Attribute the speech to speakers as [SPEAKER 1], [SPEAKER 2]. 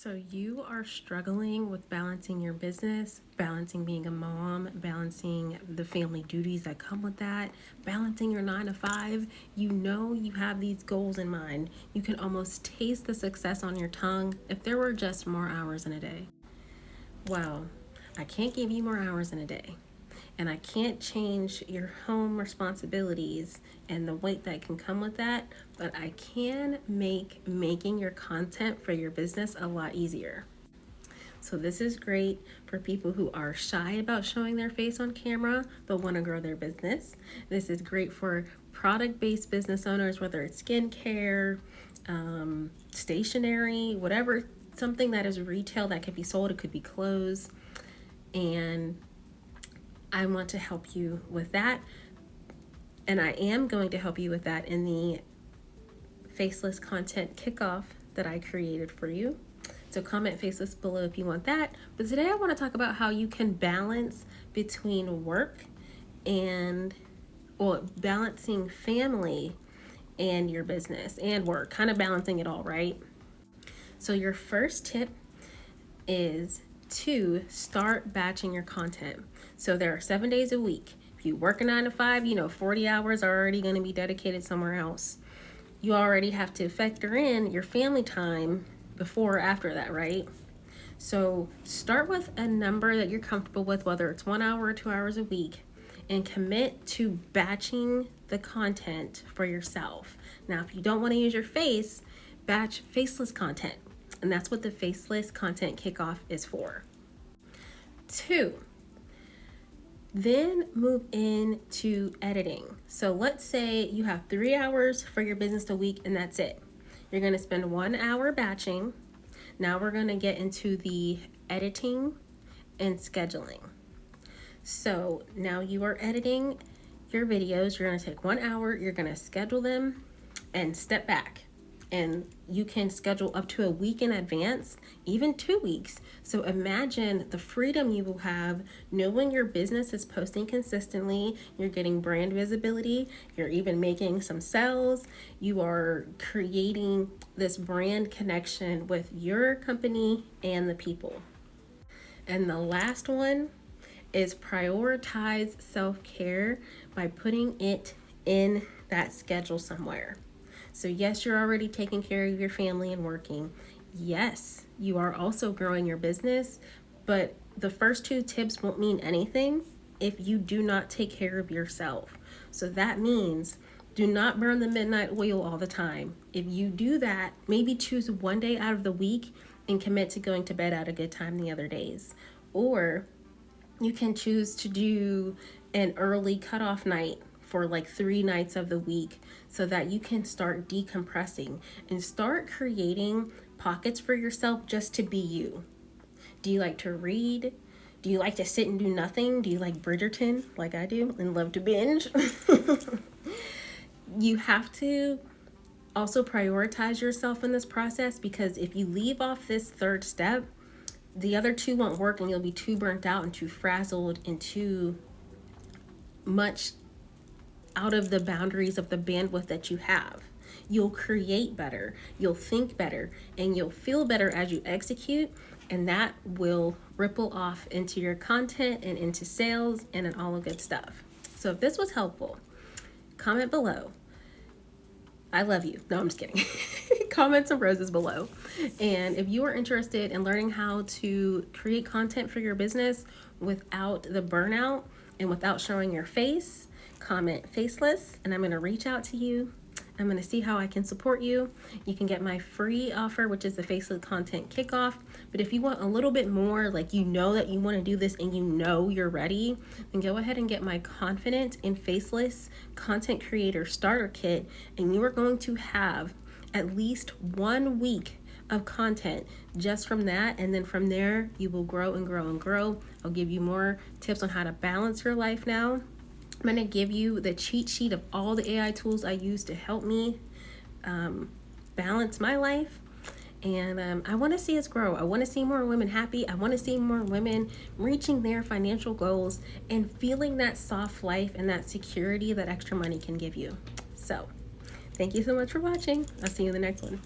[SPEAKER 1] So you are struggling with balancing your business, balancing being a mom, balancing the family duties that come with that, balancing your 9 to 5. You know you have these goals in mind. You can almost taste the success on your tongue if there were just more hours in a day. Well, I can't give you more hours in a day. And I can't change your home responsibilities and the weight that can come with that, but I can make making your content for your business a lot easier. So this is great for people who are shy about showing their face on camera but want to grow their business. This is great for product-based business owners, whether it's skincare, stationery, whatever, something that is retail that could be sold. It could be clothes. And I want to help you with that. And I am going to help you with that in the Faceless Content Kickoff that I created for you. So comment Faceless below if you want that. But today I want to talk about how you can balance between work and, well, balancing family and your business and work, kind of balancing it all, right? So your first tip is to start batching your content. So there are 7 days a week. If you work a 9 to 5, 40 hours are already going to be dedicated somewhere else. You already have to factor in your family time before or after that, right? So start with a number that you're comfortable with, whether it's 1 hour or 2 hours a week, and commit to batching the content for yourself. Now, if you don't want to use your face, batch faceless content. And that's what the Faceless Content Kickoff is for. 2, then move into editing. So let's say you have 3 hours for your business a week and that's it. You're going to spend 1 hour batching. Now we're going to get into the editing and scheduling. So now you are editing your videos. You're going to take 1 hour, you're going to schedule them and step back. And you can schedule up to a week in advance, even 2 weeks. So imagine the freedom you will have knowing your business is posting consistently, you're getting brand visibility, you're even making some sales, you are creating this brand connection with your company and the people. And the last one is prioritize self-care by putting it in that schedule somewhere. So yes, you're already taking care of your family and working. Yes, you are also growing your business, but the first 2 tips won't mean anything if you do not take care of yourself. So that means do not burn the midnight oil all the time. If you do that, maybe choose 1 day out of the week and commit to going to bed at a good time the other days. Or you can choose to do an early cutoff night for like 3 nights of the week so that you can start decompressing and start creating pockets for yourself just to be you. Do you like to read? Do you like to sit and do nothing? Do you like Bridgerton like I do and love to binge? You have to also prioritize yourself in this process, because if you leave off this 3rd step, the other 2 won't work and you'll be too burnt out and too frazzled and too much out of the boundaries of the bandwidth that you have. You'll create better, you'll think better, and you'll feel better as you execute, and that will ripple off into your content and into sales and in all the good stuff. So if this was helpful, comment below. I love you. No, I'm just kidding. Comment some roses below. And if you are interested in learning how to create content for your business without the burnout and without showing your face, comment faceless and I'm going to reach out to you. I'm going to see how I can support you. You can get my free offer, which is the Faceless Content Kickoff. But if you want a little bit more, like you know that you want to do this and you know you're ready, then go ahead and get my Confident and Faceless Content Creator Starter Kit. And you are going to have at least 1 week of content just from that. And then from there, you will grow and grow and grow. I'll give you more tips on how to balance your life now. I'm going to give you the cheat sheet of all the AI tools I use to help me balance my life. And I want to see us grow. I want to see more women happy. I want to see more women reaching their financial goals and feeling that soft life and that security that extra money can give you. So thank you so much for watching. I'll see you in the next one.